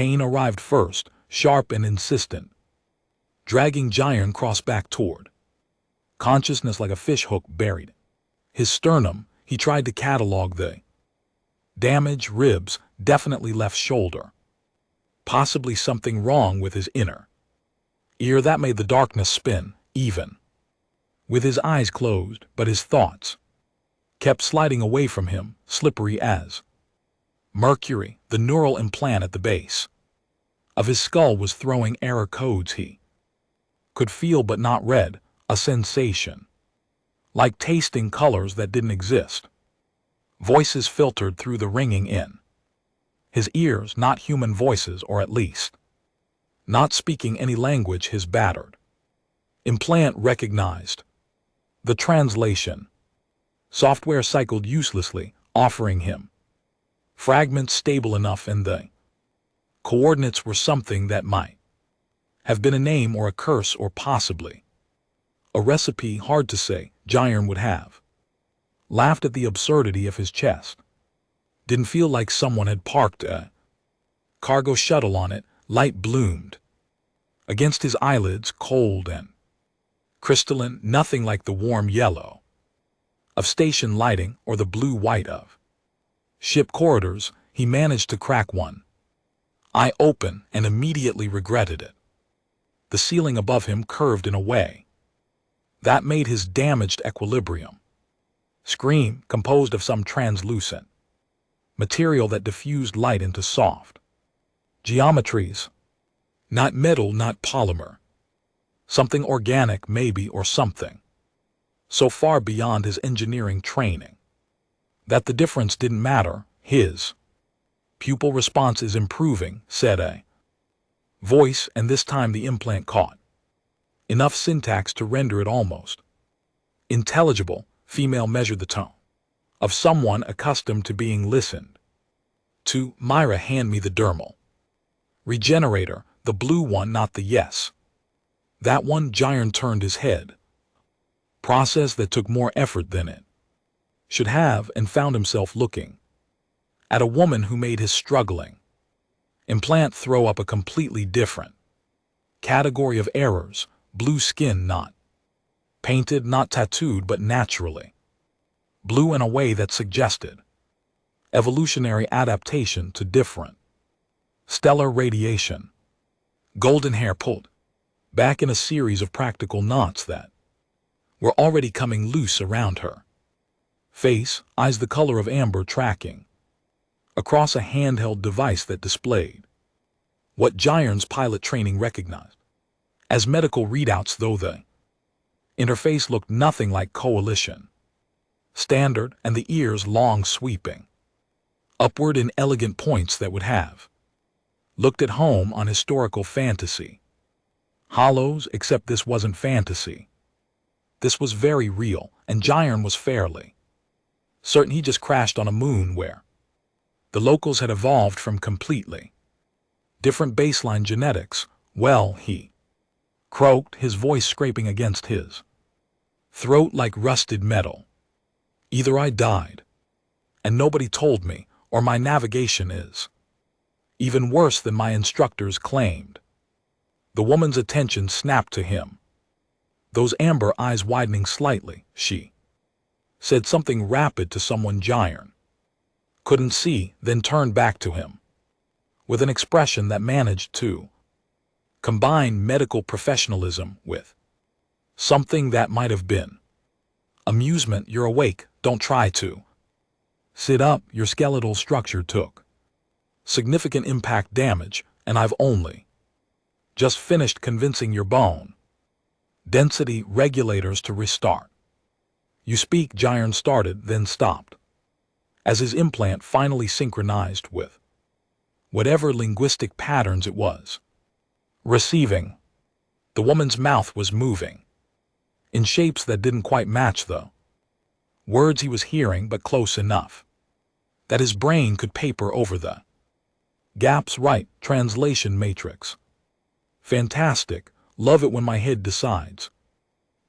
Pain arrived first, sharp and insistent, dragging Jiren cross back toward consciousness like a fishhook buried. His sternum, he tried to catalog the damage, ribs, definitely left shoulder. Possibly something wrong with his inner ear that made the darkness spin, even with his eyes closed, but his thoughts kept sliding away from him, slippery as mercury. The neural implant at the base of his skull was throwing error codes he could feel but not read, a sensation like tasting colors that didn't exist. Voices filtered through the ringing in his ears, not human voices, or at least not speaking any language his battered implant recognized. The translation software cycled uselessly, offering him fragments stable enough, and the coordinates were something that might have been a name or a curse or possibly a recipe. Hard to say. Jiren would have laughed at the absurdity of his chest. Didn't feel like someone had parked a cargo shuttle on it. Light bloomed against his eyelids, cold and crystalline, nothing like the warm yellow of station lighting or the blue-white of ship corridors. He managed to crack one eye open and immediately regretted it. The ceiling above him curved in a way that made his damaged equilibrium scream, composed of some translucent material that diffused light into soft geometries. Not metal, not polymer. Something organic maybe, or something so far beyond his engineering training that the difference didn't matter. His pupil response is improving, said a voice, and this time the implant caught enough syntax to render it almost intelligible. Female measured the tone of someone accustomed to being listened to. Myra, hand me the dermal regenerator, the blue one, not the yes. That one. Jiren turned his head. Process that took more effort than it should have, and found himself looking at a woman who made his struggling implant throw up a completely different category of errors. Blue skin, not painted, not tattooed, but naturally blue in a way that suggested evolutionary adaptation to different stellar radiation. Golden hair pulled back in a series of practical knots that were already coming loose around her face, eyes the color of amber tracking across a handheld device that displayed what Jiren's pilot training recognized as medical readouts, though the interface looked nothing like coalition standard, and the ears long, sweeping upward in elegant points that would have looked at home on historical fantasy hollows. Except this wasn't fantasy. This was very real, and Jiren was fairly certain he just crashed on a moon where the locals had evolved from completely different baseline genetics. Well, he croaked, his voice scraping against his throat like rusted metal. Either I died and nobody told me, or my navigation is even worse than my instructors claimed. The woman's attention snapped to him, those amber eyes widening slightly. She said something rapid to someone Jiren couldn't see, then turned back to him with an expression that managed to combine medical professionalism with something that might have been amusement. You're awake, don't try to sit up. Your skeletal structure took significant impact damage, and I've only just finished convincing your bone density regulators to restart. You speak. Jiren started, then stopped as his implant finally synchronized with whatever linguistic patterns it was receiving. The woman's mouth was moving in shapes that didn't quite match the words he was hearing, but close enough that his brain could paper over the gaps. Right, translation matrix. Fantastic. Love it when my head decides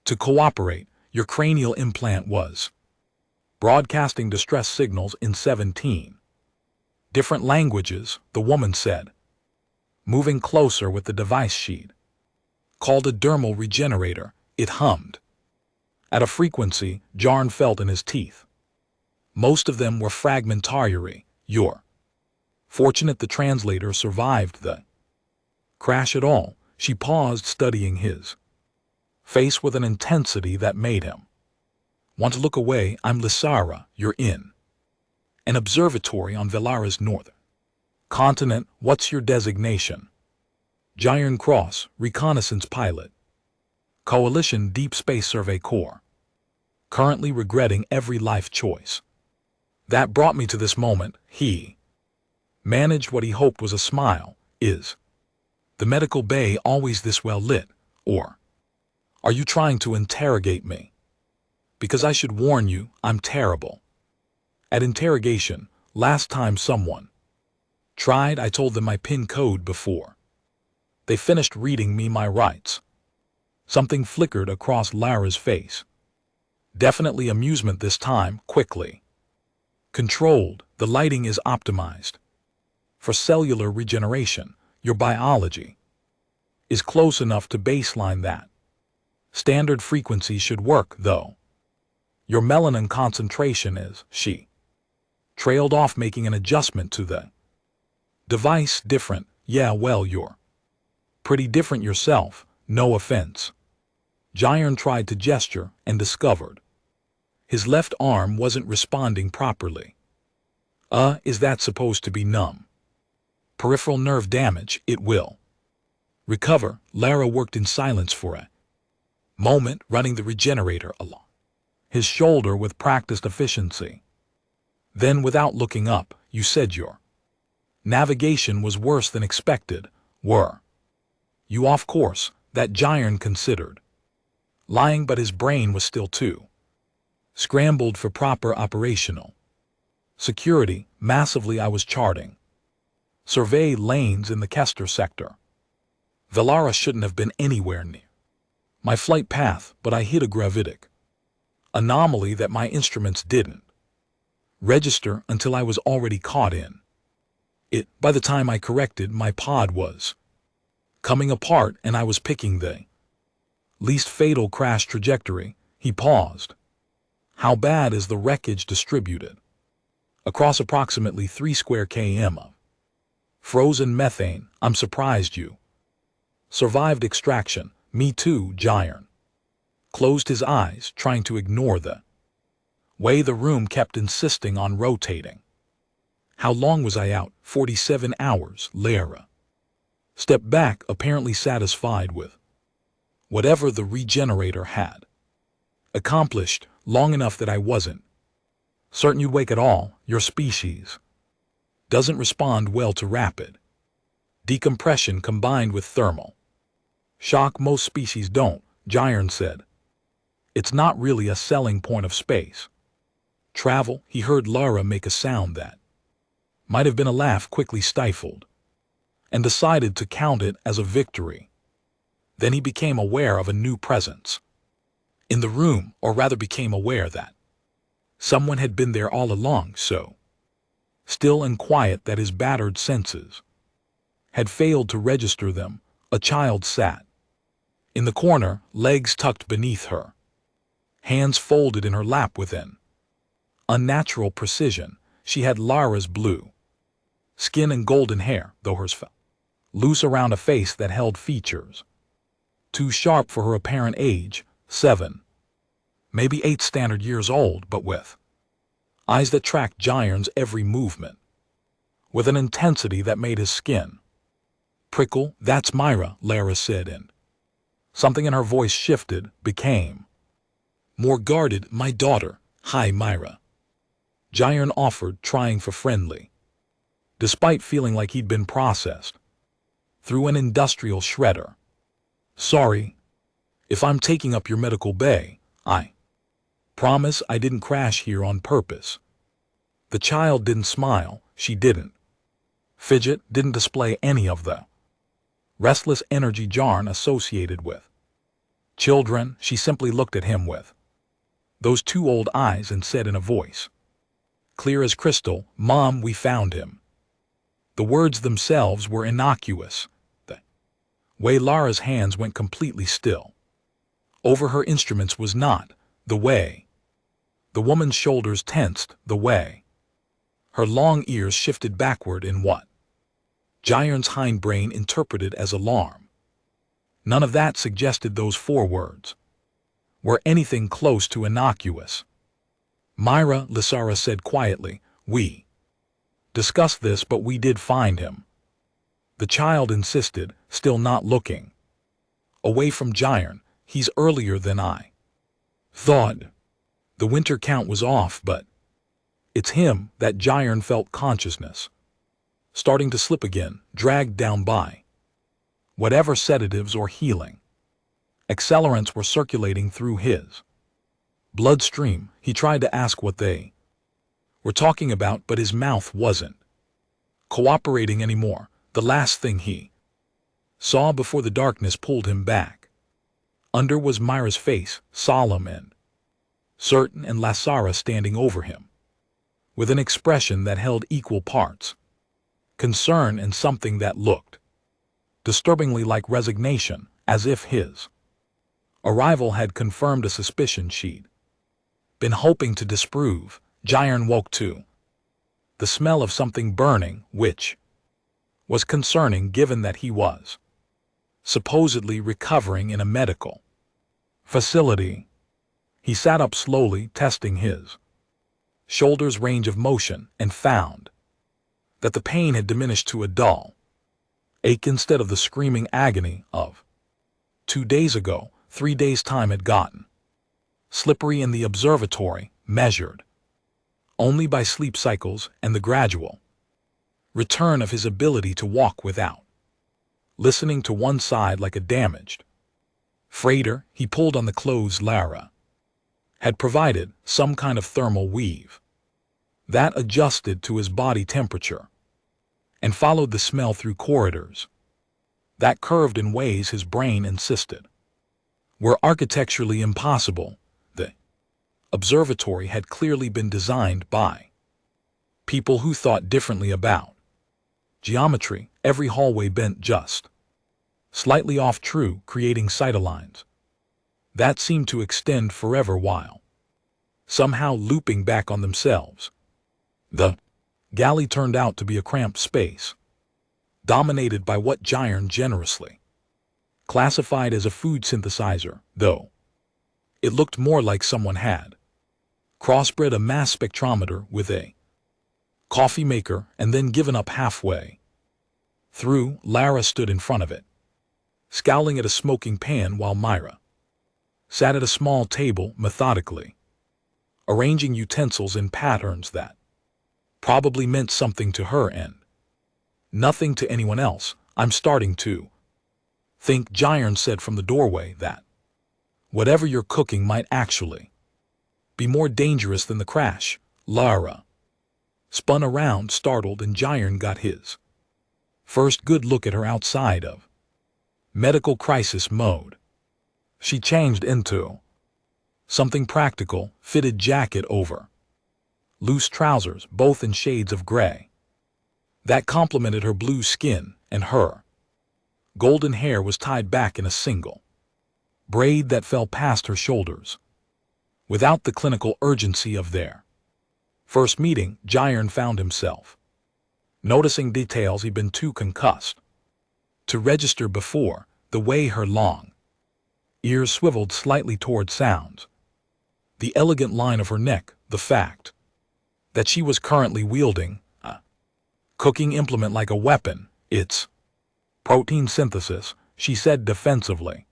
to cooperate. Your cranial implant was broadcasting distress signals in 17 different languages, the woman said. moving closer with the device sheet. Called a dermal regenerator, it hummed. At a frequency Jarn felt in his teeth. Most of them were fragmentary. You're fortunate the translator survived the crash at all. She paused, studying his face with an intensity that made him want to look away. I'm Lysara. You're in an observatory on Velara's northern continent. What's your designation? Giant Cross, reconnaissance pilot. Coalition Deep Space Survey Corps. Currently regretting every life choice that brought me to this moment. He managed what he hoped was a smile. Is the medical bay always this well lit, or are you trying to interrogate me? Because I should warn you, I'm terrible at interrogation. Last time someone tried, I told them my PIN code before they finished reading me my rights. Something flickered across Lara's face. Definitely amusement this time. Quickly controlled, the lighting is optimized for cellular regeneration. Your biology is close enough to baseline that. Standard frequency should work, though. Your melanin concentration is, she trailed off, making an adjustment to the device. Different. Yeah, well, you're pretty different yourself, no offense. Giant tried to gesture and discovered his left arm wasn't responding properly. Is that supposed to be numb? Peripheral nerve damage. It will recover. Lara worked in silence for a moment, running the regenerator along his shoulder with practiced efficiency. Then, without looking up, you said your navigation was worse than expected. Were you off course? That Giant considered lying, but his brain was still too scrambled for proper operational security. Massively, I was charting survey lanes in the Kester sector. Velara shouldn't have been anywhere near my flight path, but I hit a gravitic anomaly that my instruments didn't register until I was already caught in it. By the time I corrected, my pod was coming apart and I was picking the least fatal crash trajectory. He paused. How bad is the wreckage distributed? Across approximately 3 square km of frozen methane. I'm surprised you survived extraction. Me too. Giant closed his eyes, trying to ignore the way the room kept insisting on rotating. How long was I out? 47 hours. Lara stepped back, apparently satisfied with whatever the regenerator had accomplished. Long enough that I wasn't certain you'd wake at all. Your species doesn't respond well to rapid decompression combined with thermal shock. Most species don't, Giant said. It's not really a selling point of space travel. He heard Lara make a sound that might have been a laugh, quickly stifled, and decided to count it as a victory. Then he became aware of a new presence in the room, or rather became aware that someone had been there all along, so still and quiet that his battered senses had failed to register them. A child sat in the corner, legs tucked beneath her, hands folded in her lap with an unnatural precision. She had Lara's blue skin and golden hair, though hers fell loose around a face that held features too sharp for her apparent age. 7, maybe 8 standard years old, but with eyes that tracked Giant's every movement with an intensity that made his skin prickle. That's Myra, Lara said, and something in her voice shifted, became more guarded. My daughter. Hi, Myra, Giant offered, trying for friendly, despite feeling like he'd been processed through an industrial shredder. Sorry if I'm taking up your medical bay. I promise I didn't crash here on purpose. The child didn't smile. She didn't fidget, didn't display any of the restless energy Jarn associated with children. She simply looked at him with those 2 old eyes and said in a voice clear as crystal, Mom, we found him. The words themselves were innocuous, Way Lara's hands went completely still. Over her instruments was not the way. The woman's shoulders tensed the way. Her long ears shifted backward in what Jairon's hindbrain interpreted as alarm. None of that suggested those 4 words were anything close to innocuous. Myra, Lysara said quietly, we discussed this, but we did find him. The child insisted, still not looking away from Jairon. He's earlier than I thought. The winter count was off, but it's him. That Jairon felt consciousness starting to slip again, dragged down by whatever sedatives or healing accelerants were circulating through his bloodstream. He tried to ask what they were talking about, but his mouth wasn't cooperating anymore. The last thing he saw before the darkness pulled him back under was Myra's face, solemn and certain, and Lysara standing over him with an expression that held equal parts concern and something that looked disturbingly like resignation, as if his arrival had confirmed a suspicion she'd been hoping to disprove. Jairon woke to the smell of something burning, which was concerning given that he was supposedly recovering in a medical facility. He sat up slowly, testing his shoulders' range of motion, and found that the pain had diminished to a dull ache instead of the screaming agony of 2 days ago. 3 days' time had gotten slippery in the observatory, measured only by sleep cycles and the gradual return of his ability to walk without listening to one side like a damaged freighter. He pulled on the clothes Lara had provided, some kind of thermal weave that adjusted to his body temperature, and followed the smell through corridors that curved in ways his brain insisted were architecturally impossible. The observatory had clearly been designed by people who thought differently about geometry. Every hallway bent just slightly off true, creating sightlines that seemed to extend forever while somehow looping back on themselves. The galley turned out to be a cramped space, dominated by what Jairon generously classified as a food synthesizer, though it looked more like someone had crossbred a mass spectrometer with a coffee maker and then given up halfway through. Lara stood in front of it, scowling at a smoking pan, while Myra sat at a small table, methodically arranging utensils in patterns that probably meant something to her and nothing to anyone else. I'm starting to think, Jairon said from the doorway, that whatever you're cooking might actually be more dangerous than the crash. Lara spun around, startled, and Jairon got his first good look at her outside of medical crisis mode. She changed into something practical, fitted jacket over loose trousers, both in shades of gray that complemented her blue skin, and her golden hair was tied back in a single braid that fell past her shoulders without the clinical urgency of their first meeting. Jairon found himself noticing details he'd been too concussed to register before, the way her long ears swiveled slightly toward sounds, the elegant line of her neck, the fact that she was currently wielding a cooking implement like a weapon. It's protein synthesis, she said defensively.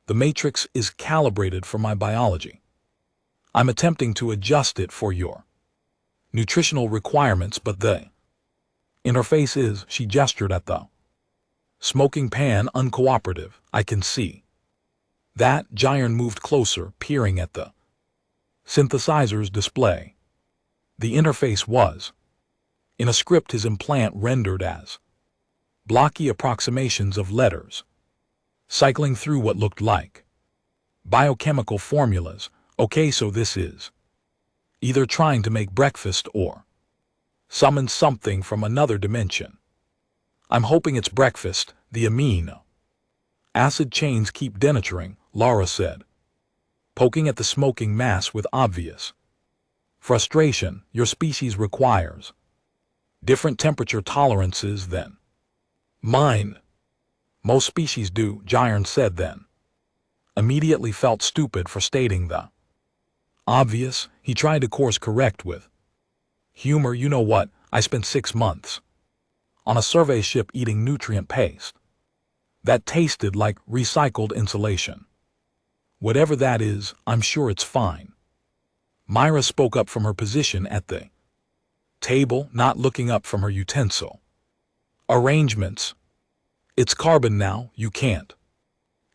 The matrix is calibrated for my biology. I'm attempting to adjust it for your nutritional requirements, but the interface is, she gestured at the smoking pan, uncooperative. I can see that. Jairon moved closer, peering at the synthesizer's display. The interface was in a script his implant rendered as blocky approximations of letters, cycling through what looked like biochemical formulas. Okay, so this is either trying to make breakfast or summon something from another dimension. I'm hoping it's breakfast. The amino Acid chains keep denaturing, Lara said, poking at the smoking mass with obvious frustration. Your species requires different temperature tolerances than mine. Most species do, Giron said then. Immediately felt stupid for stating the obvious. He tried to course correct with humor. You know what, I spent 6 months on a survey ship eating nutrient paste that tasted like recycled insulation. Whatever that is, I'm sure it's fine. Myra spoke up from her position at the table, not looking up from her utensil. Arrangements. It's carbon now, you can't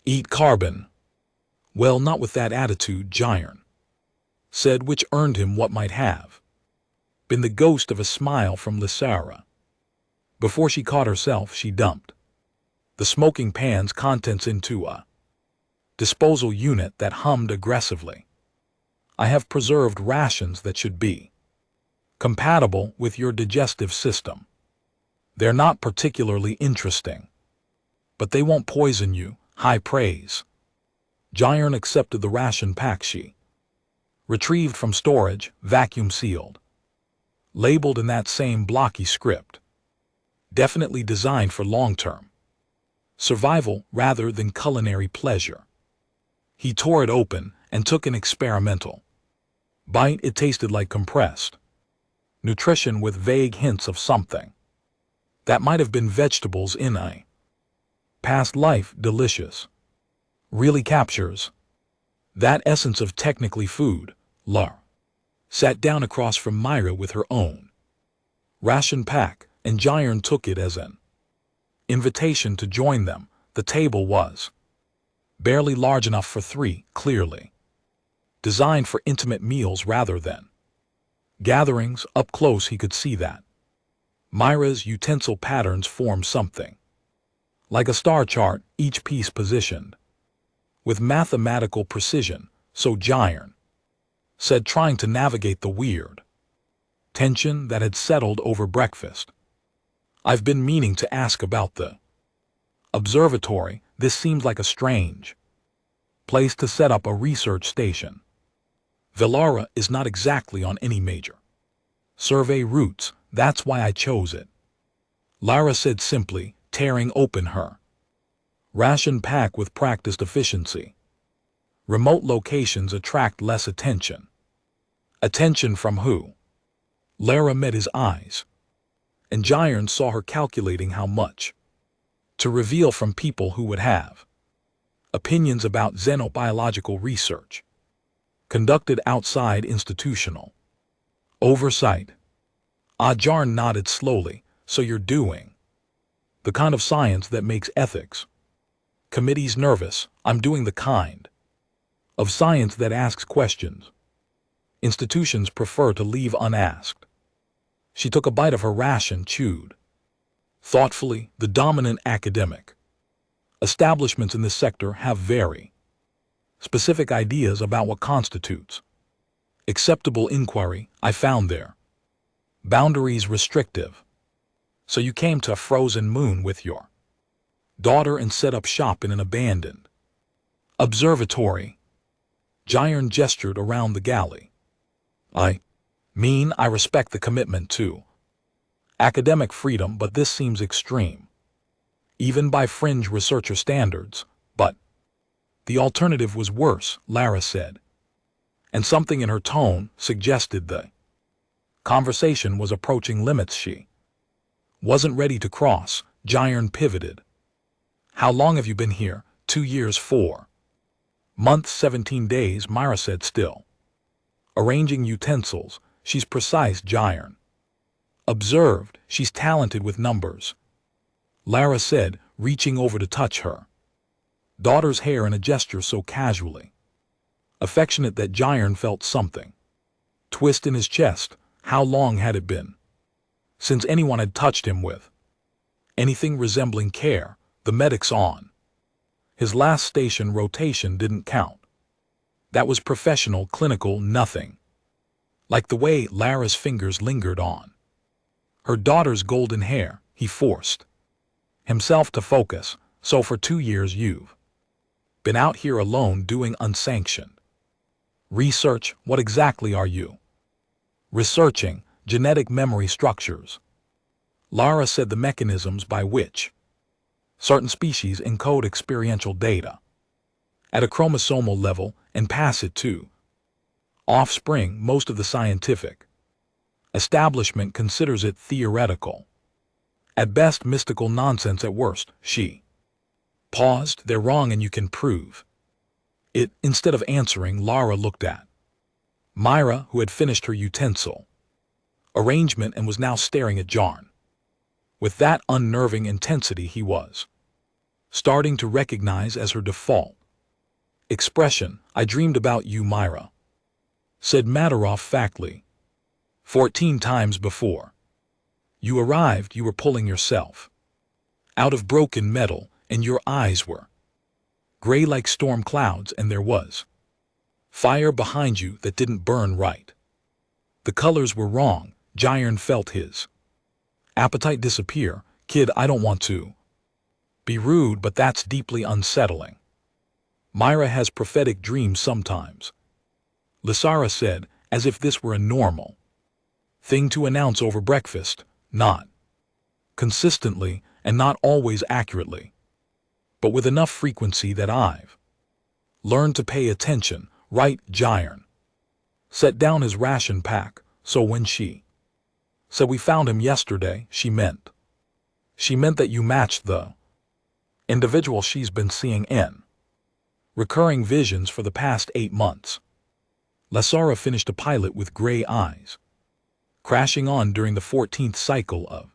eat carbon. Well, not with that attitude, Giron said, which earned him what might have been the ghost of a smile from Lysara. Before she caught herself, she dumped the smoking pan's contents into a disposal unit that hummed aggressively. I have preserved rations that should be compatible with your digestive system. They're not particularly interesting, but they won't poison you. High praise. Giron accepted the ration pack she retrieved from storage, vacuum sealed, labeled in that same blocky script. Definitely designed for long-term survival rather than culinary pleasure. He tore it open and took an experimental bite. It tasted like compressed nutrition with vague hints of something that might have been vegetables in a past life. Delicious. Really captures that essence of technically food. Lara sat down across from Myra with her own ration pack, and Giron took it as an invitation to join them. The table was barely large enough for 3, clearly designed for intimate meals rather than gatherings. Up close he could see that Myra's utensil patterns formed something like a star chart, each piece positioned with mathematical precision. So Giron said, trying to navigate the weird tension that had settled over breakfast, I've been meaning to ask about the observatory. This seems like a strange place to set up a research station. Velara is not exactly on any major survey routes. That's why I chose it, Lara said simply, tearing open her ration pack with practiced efficiency. Remote locations attract less attention. Attention from who? Lara met his eyes, and Giron saw her calculating how much to reveal from people who would have opinions about xenobiological research conducted outside institutional oversight. Giron nodded slowly. So you're doing the kind of science that makes ethics committees nervous. I'm doing the kind of science that asks questions institutions prefer to leave unasked. She took a bite of her ration, chewed thoughtfully. The dominant academic establishments in this sector have very specific ideas about what constitutes acceptable inquiry. I found their boundaries restrictive. So you came to a frozen moon with your daughter and set up shop in an abandoned observatory. Giron gestured around the galley. I mean, I respect the commitment to academic freedom, but this seems extreme, even by fringe researcher standards. But the alternative was worse, Lara said, and something in her tone suggested the conversation was approaching limits she wasn't ready to cross. Giron pivoted. How long have you been here? 2 years, 4 months, 17 days, Myra said, still arranging utensils. She's precise, Giron observed. She's talented with numbers, Lara said, reaching over to touch her daughter's hair in a gesture so casually affectionate that Giron felt something twist in his chest. How long had it been since anyone had touched him with anything resembling care? The medics on his last station rotation didn't count. That was professional, clinical, nothing like the way Lara's fingers lingered on her daughter's golden hair. He forced himself to focus. So for 2 years you've been out here alone doing unsanctioned research. What exactly are you researching? Genetic memory structures. Lara said, the mechanisms by which certain species encode experiential data at a chromosomal level and pass it to offspring. Most of the scientific establishment considers it theoretical, at best mystical nonsense, at worst. She paused. They're wrong and you can prove it. Instead of answering, Lara looked at Myra, who had finished her utensil arrangement and was now staring at Jarn with that unnerving intensity he was starting to recognize as her default expression. I dreamed about you, Myra, said matter-of-factly. 14 times before you arrived, you were pulling yourself out of broken metal, and your eyes were gray like storm clouds, and there was fire behind you that didn't burn right. The colors were wrong. Jarn felt his appetite disappear. Kid, I don't want to be rude, but that's deeply unsettling. Myra has prophetic dreams sometimes, Lysara said, as if this were a normal thing to announce over breakfast. Not consistently and not always accurately, but with enough frequency that I've learned to pay attention. Right? Jarn set down his ration pack. So when she said we found him yesterday, she meant that you matched the individual she's been seeing in recurring visions for the past 8 months. Lysara finished a pilot with gray eyes, crashing on during the 14th cycle of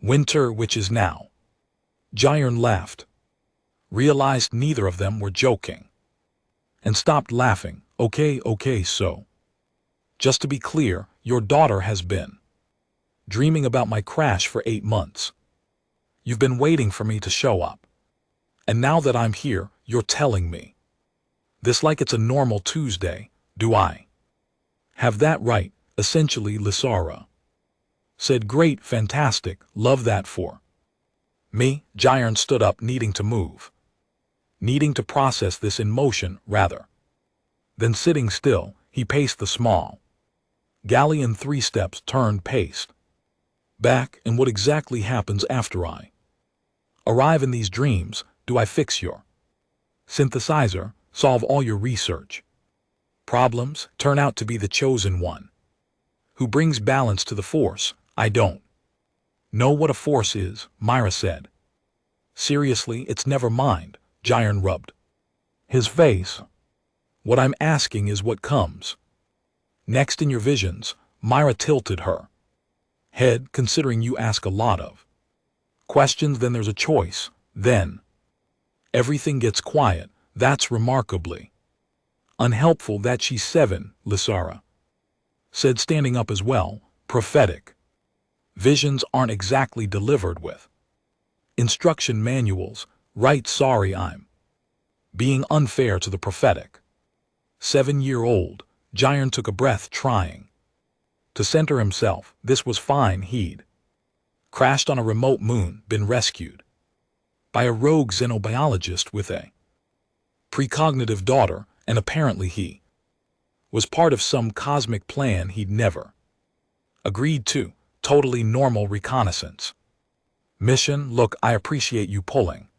winter, which is now. Jarn laughed, realized neither of them were joking, and stopped laughing. Okay, so just to be clear, your daughter has been dreaming about my crash for 8 months. You've been waiting for me to show up. And now that I'm here, you're telling me this like it's a normal Tuesday. Do I have that right? Essentially, Lysara said. Great, fantastic, love that for me. Jarn stood up, needing to move, needing to process this in motion rather than sitting still. He paced the small galley in 3 steps, turned, paced back. And what exactly happens after I arrive in these dreams? Do I fix your synthesizer, solve all your research problems, turn out to be the chosen one who brings balance to the force? I don't know what a force is, Myra said. Seriously, it's never mind. Jarn rubbed his face. What I'm asking is what comes next in your visions. Myra tilted her head. Considering you ask a lot of questions, then there's a choice. Then everything gets quiet. That's remarkably unhelpful that she's 7, Lysara said, standing up as well. Prophetic visions aren't exactly delivered with instruction manuals, right? Sorry, I'm being unfair to the prophetic 7-year-old. Jarn took a breath, trying to center himself. This was fine. He'd crashed on a remote moon, been rescued by a rogue xenobiologist with a precognitive daughter, and apparently he was part of some cosmic plan he'd never agreed to. Totally normal reconnaissance mission. Look, I appreciate you pulling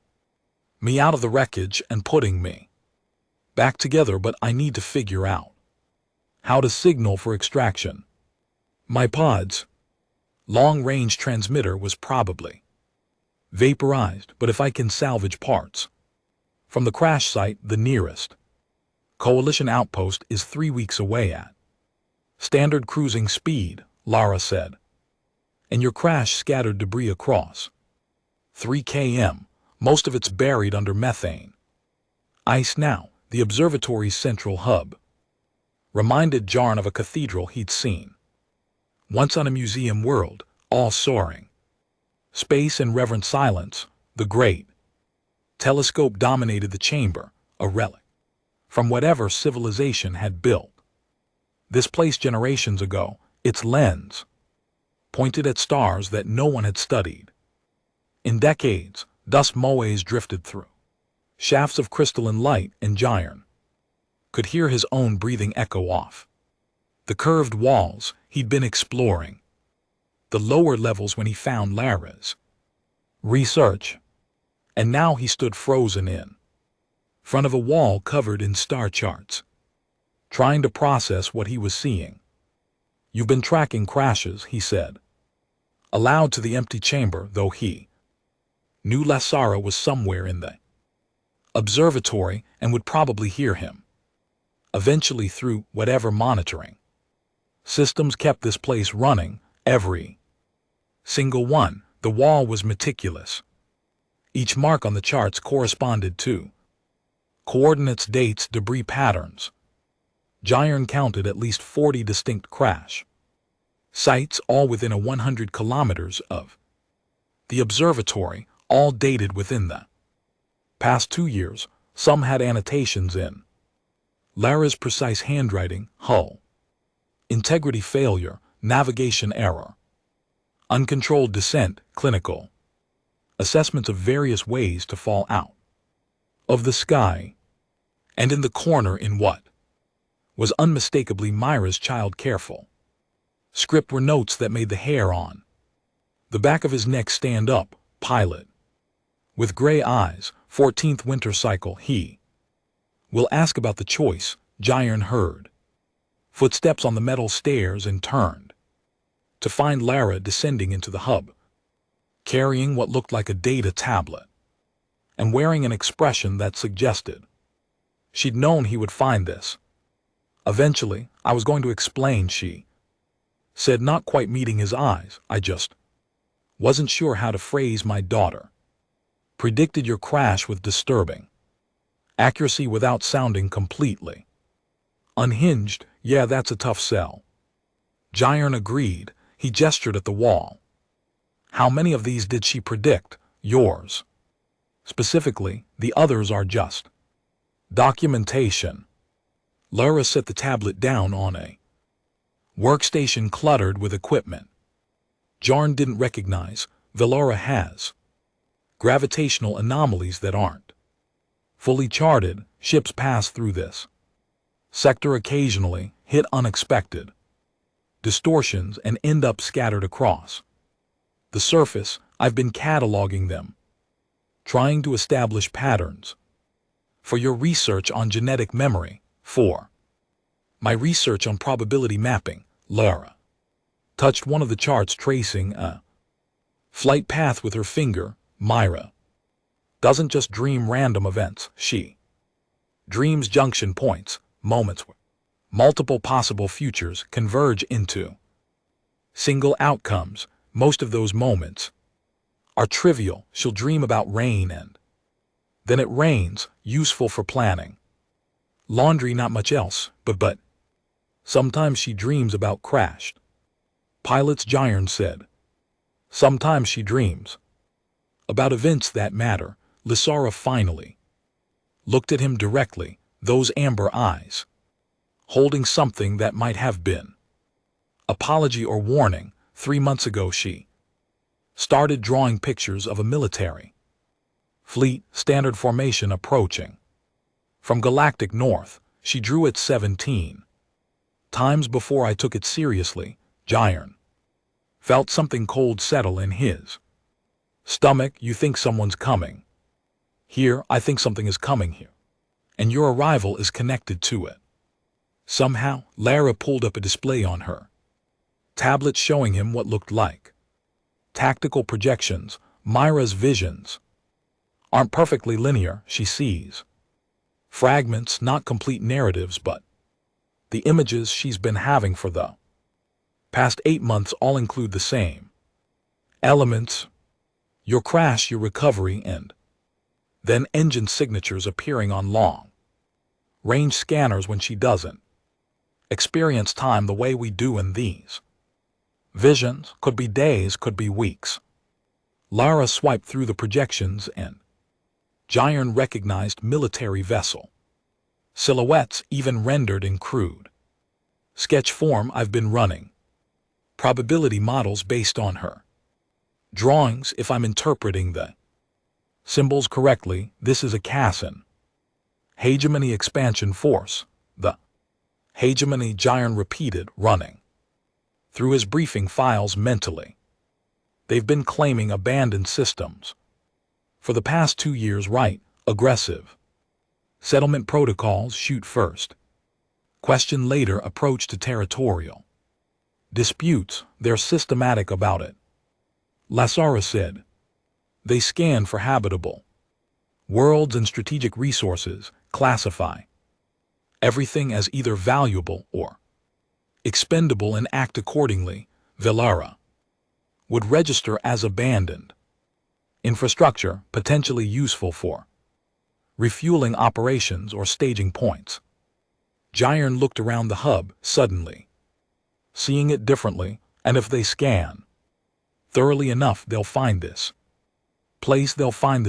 me out of the wreckage and putting me back together, but I need to figure out how to signal for extraction. My pod's long-range transmitter was probably vaporized, but if I can salvage parts from the crash site, the nearest Coalition outpost is 3 weeks away at standard cruising speed, Lara said. And your crash scattered debris across 3 km. Most of it's buried under methane ice now. The observatory's central hub reminded Jarn of a cathedral he'd seen once on a museum world, all soaring space and reverent silence. The great telescope dominated the chamber, a relic from whatever civilization had built this place generations ago. Its lens pointed at stars that no one had studied in decades. Dust motes drifted through. Shafts of crystalline light, and Gyron could hear his own breathing echo off the curved walls he'd been exploring, the lower levels when he found Lara's research. And now he stood frozen in front of a wall covered in star charts, trying to process what he was seeing. "You've been tracking crashes," he said, aloud to the empty chamber, though he knew Lasara was somewhere in the observatory and would probably hear him eventually through whatever monitoring systems kept this place running. Every single one. The wall was meticulous. Each mark on the charts corresponded to coordinates, dates, debris patterns. Gyron counted at least 40 distinct crash sites, all within a 100 kilometers of the observatory, all dated within the past 2 years. Some had annotations in Lara's precise handwriting: hull integrity failure, navigation error, uncontrolled descent, clinical assessments of various ways to fall out of the sky. And in the corner, in what was unmistakably Myra's child careful script, were notes that made the hair on the back of his neck stand up: pilot with gray eyes, 14th winter cycle. He will ask about the choice. Gyron heard footsteps on the metal stairs and turned to find Lara descending into the hub, carrying what looked like a data tablet and wearing an expression that suggested she'd known he would find this eventually. "I was going to explain," she said, not quite meeting his eyes. "I just wasn't sure how to phrase. My daughter predicted your crash with disturbing accuracy without sounding completely unhinged." "Yeah, that's a tough sell," Gyron agreed. He gestured at the wall. "How many of these did she predict?" "Yours specifically. The others are just documentation." Lara set the tablet down on a workstation cluttered with equipment Gyron didn't recognize. "Velara has gravitational anomalies that aren't fully charted. Ships pass through this sector occasionally, hit unexpected distortions, and end up scattered across the surface. I've been cataloging them, trying to establish patterns for your research on genetic memory, for my research on probability mapping." Lara touched one of the charts, tracing a flight path with her finger. "Myra doesn't just dream random events. She dreams junction points, moments where multiple possible futures converge into single outcomes. Most of those moments are trivial. She'll dream about rain, and then it rains, useful for planning laundry, not much else. But sometimes she dreams about crashed pilots," Gyron said. "Sometimes she dreams about events that matter." Lasara finally looked at him directly, those amber eyes holding something that might have been apology or warning. 3 months ago she started drawing pictures of a military fleet, standard formation, approaching from galactic north. She drew it 17 times before I took it seriously. Gyron felt something cold settle in his stomach. "You think someone's coming here. I think something is coming here, and your arrival is connected to it somehow." Lara pulled up a display on her tablet showing him what looked like tactical projections. "Myra's visions aren't perfectly linear. She sees fragments, not complete narratives, but the images she's been having for the past 8 months all include the same elements: your crash, your recovery, and then engine signatures appearing on long-range scanners when she doesn't experience time the way we do in these visions. Could be days, could be weeks." Lara swiped through the projections, and Gyron recognized military vessel silhouettes, even rendered in crude sketch form. "I've been running probability models based on her drawings. If I'm interpreting the Symbols correctly, this is a Cassin. Hegemony expansion force. The hegemony Jiren repeated, running through his briefing files mentally. They've been claiming abandoned systems for the past 2 years, right? Aggressive settlement protocols, shoot first, question later approach to territorial disputes, they're systematic about it. Lasara said. They scan for habitable worlds and strategic resources, classify everything as either valuable or expendable and act accordingly. Velara would register as abandoned infrastructure, potentially useful for refueling operations or staging points. Jiren looked around the hub, suddenly seeing it differently, and if they scan thoroughly enough, they'll find this place, they'll find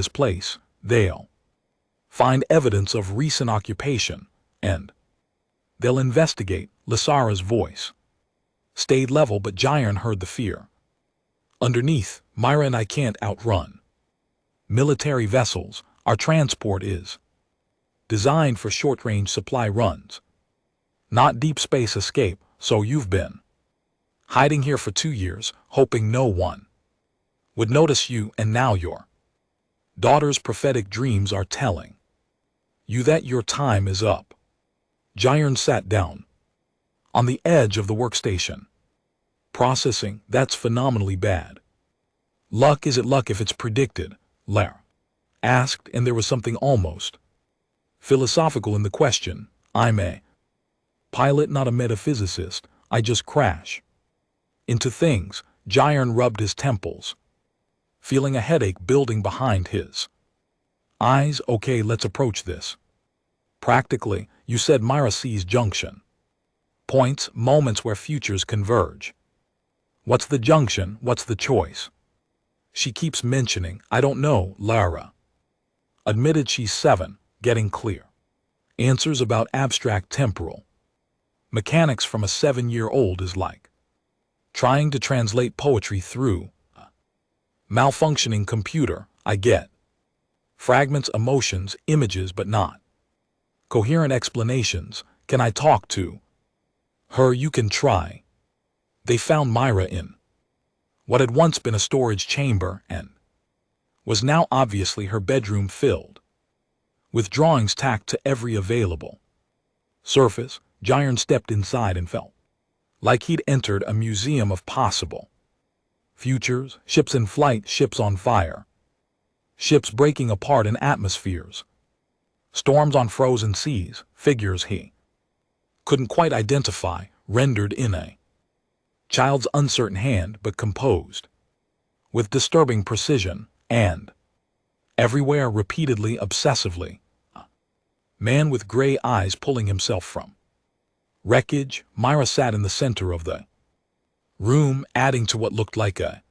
evidence of recent occupation, and they'll investigate. Lasara's voice stayed level, but Jiren heard the fear underneath. Myra and I can't outrun military vessels. Our transport is designed for short-range supply runs, not deep space escape, so you've been hiding here for 2 years, hoping no one would notice you, and now your daughter's prophetic dreams are telling you that your time is up. Jiren sat down on the edge of the workstation. Processing, that's phenomenally bad. Luck, is it luck if it's predicted? Lara asked, and there was something almost philosophical in the question. I'm a pilot, not a metaphysicist. I just crash into things. Jiren rubbed his temples, feeling a headache building behind his eyes. Okay, let's approach this practically. You said Myra sees junction points, moments where futures converge. What's the junction? What's the choice she keeps mentioning? I don't know. Lara admitted she's 7, getting clear answers about abstract temporal mechanics from a 7-year-old is like trying to translate poetry through a malfunctioning computer. I get fragments, emotions, images, but not coherent explanations. Can I talk to her? You can try. They found Myra in what had once been a storage chamber and was now obviously her bedroom, filled with drawings tacked to every available surface. Jiren stepped inside and felt like he'd entered a museum of possible futures. Ships in flight, ships on fire, ships breaking apart in atmospheres, storms on frozen seas, figures he couldn't quite identify, rendered in a child's uncertain hand, but composed with disturbing precision, and everywhere, repeatedly, obsessively, a man with gray eyes pulling himself from wreckage. Myra sat in the center of the room, adding to what looked like a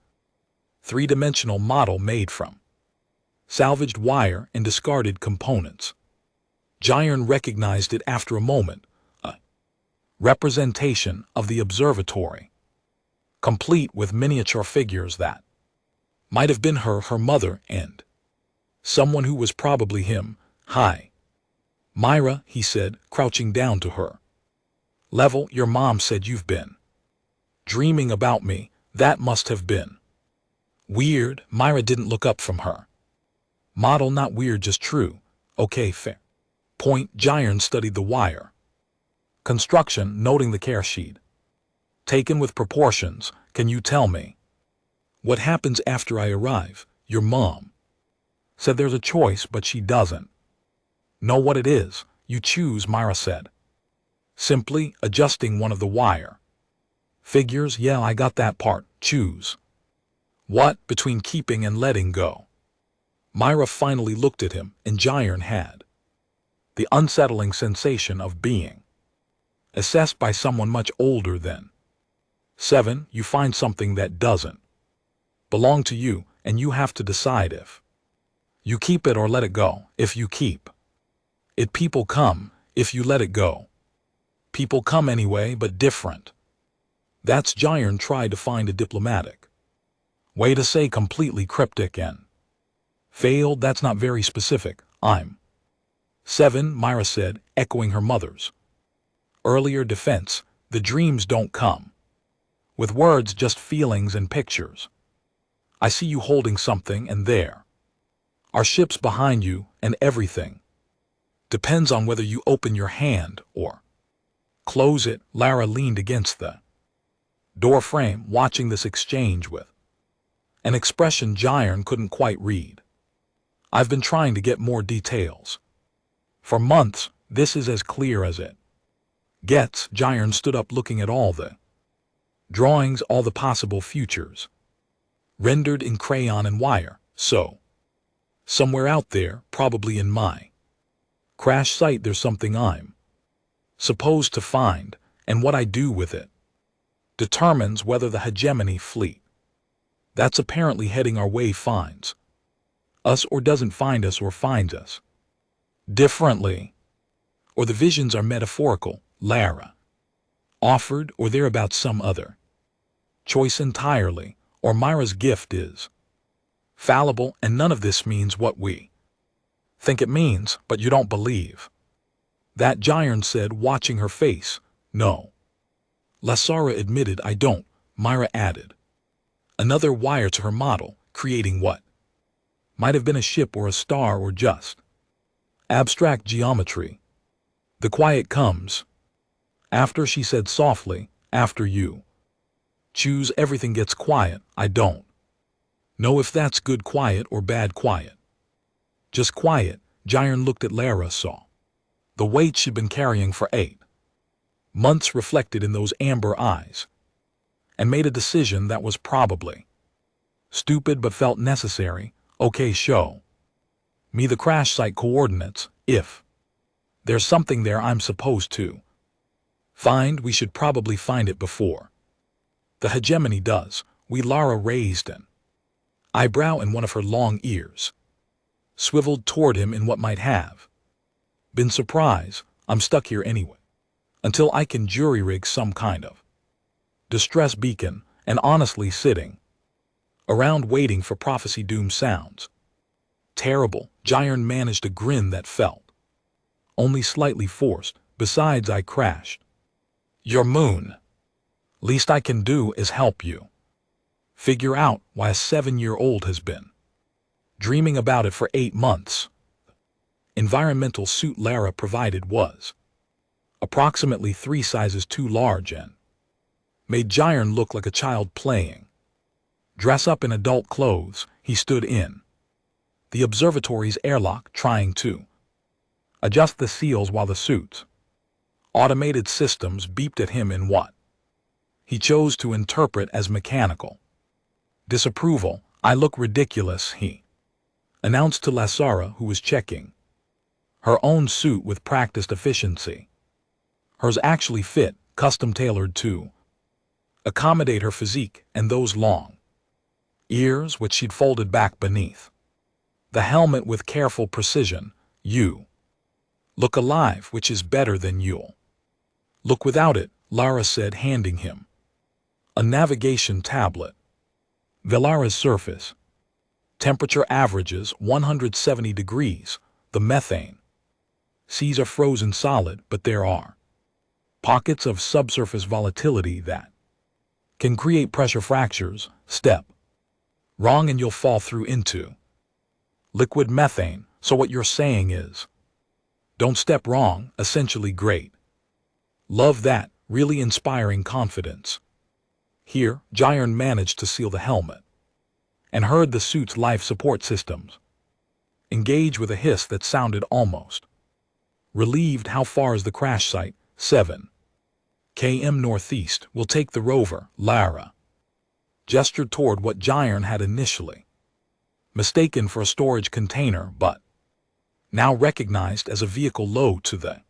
3-dimensional model made from salvaged wire and discarded components. Jiren recognized it after a moment, a representation of the observatory, complete with miniature figures that might have been her mother, and someone who was probably him. Hi, Myra, he said, crouching down to her level. Your mom said you've been dreaming about me. That must have been weird. Myra didn't look up from her model. Not weird, just true. Okay, fair point. Jiren studied the wire construction, noting the care sheet taken with proportions. Can you tell me what happens after I arrive? Your mom said there's a choice, but she doesn't know what it is. You choose, Myra said, simply adjusting one of the wire figures. Yeah, I got that part. Choose what? Between keeping and letting go. Myra finally looked at him, and Jiren had the unsettling sensation of being assessed by someone much older than 7. You find something that doesn't belong to you, and you have to decide if you keep it or let it go. If you keep it, people come. If you let it go, people come anyway, but different. That's Jiren tried to find a diplomatic way to say, completely cryptic and Failed, that's not very specific. I'm 7, Myra said, echoing her mother's earlier defense. The dreams don't come with words, just feelings and pictures. I see you holding something, and there are ships behind you, and everything depends on whether you open your hand or close it. Lara leaned against the door frame, watching this exchange with an expression Jyrn couldn't quite read. I've been trying to get more details for months. This is as clear as it gets. Jyrn stood up, looking at all the drawings, all the possible futures, rendered in crayon and wire. So, somewhere out there, probably in my crash site, there's something I'm supposed to find, and what I do with it determines whether the hegemony fleet that's apparently heading our way finds us or doesn't find us, or finds us differently. Or the visions are metaphorical, Lara offered, or they're about some other choice entirely, or Myra's gift is fallible, and none of this means what we think it means. But you don't believe that, Jyrn said, watching her face. No, Lasara admitted. I don't, Myra added another wire to her model, creating what might have been a ship or a star or just abstract geometry. The quiet comes after, she said softly. After you choose, everything gets quiet. I don't know if that's good quiet or bad quiet. Just quiet. Jyrn looked at Lara, saw the weight she'd been carrying for 8 months reflected in those amber eyes, and made a decision that was probably stupid but felt necessary. Okay, show me the crash site coordinates. If there's something there I'm supposed to find, we should probably find it before the hegemony does. Lara raised an eyebrow, and one of her long ears swiveled toward him in what might have been surprise. I'm stuck here anyway, until I can jury-rig some kind of distress beacon, and honestly, sitting around waiting for prophecy doom sounds terrible. Jyrn managed a grin that felt only slightly forced. Besides, I crashed your moon. Least I can do is help you figure out why a 7-year-old has been dreaming about it for 8 months. Environmental suit Lara provided was approximately 3 sizes too large and made Jyrn look like a child playing dress up in adult clothes. He stood in the observatory's airlock, trying to adjust the seals while the suit's automated systems beeped at him in what he chose to interpret as mechanical disapproval. I look ridiculous, he announced to Lasara, who was checking her own suit with practiced efficiency. Hers actually fit, custom-tailored to accommodate her physique and those long ears which she'd folded back beneath the helmet with careful precision. You look alive, which is better than you'll look without it, Lara said, handing him a navigation tablet. Velara's surface temperature averages 170 degrees. The methane seas are frozen solid, but there are pockets of subsurface volatility that can create pressure fractures. Step wrong and you'll fall through into liquid methane. So what you're saying is, don't step wrong. Essentially, great. Love that. Really inspiring confidence. Here, Jyrn managed to seal the helmet and heard the suit's life support systems engage with a hiss that sounded almost relieved. How far is the crash site? 7 km northeast. We'll take the rover. Lara gestured toward what Jyrn had initially mistaken for a storage container, but now recognized as a vehicle low to the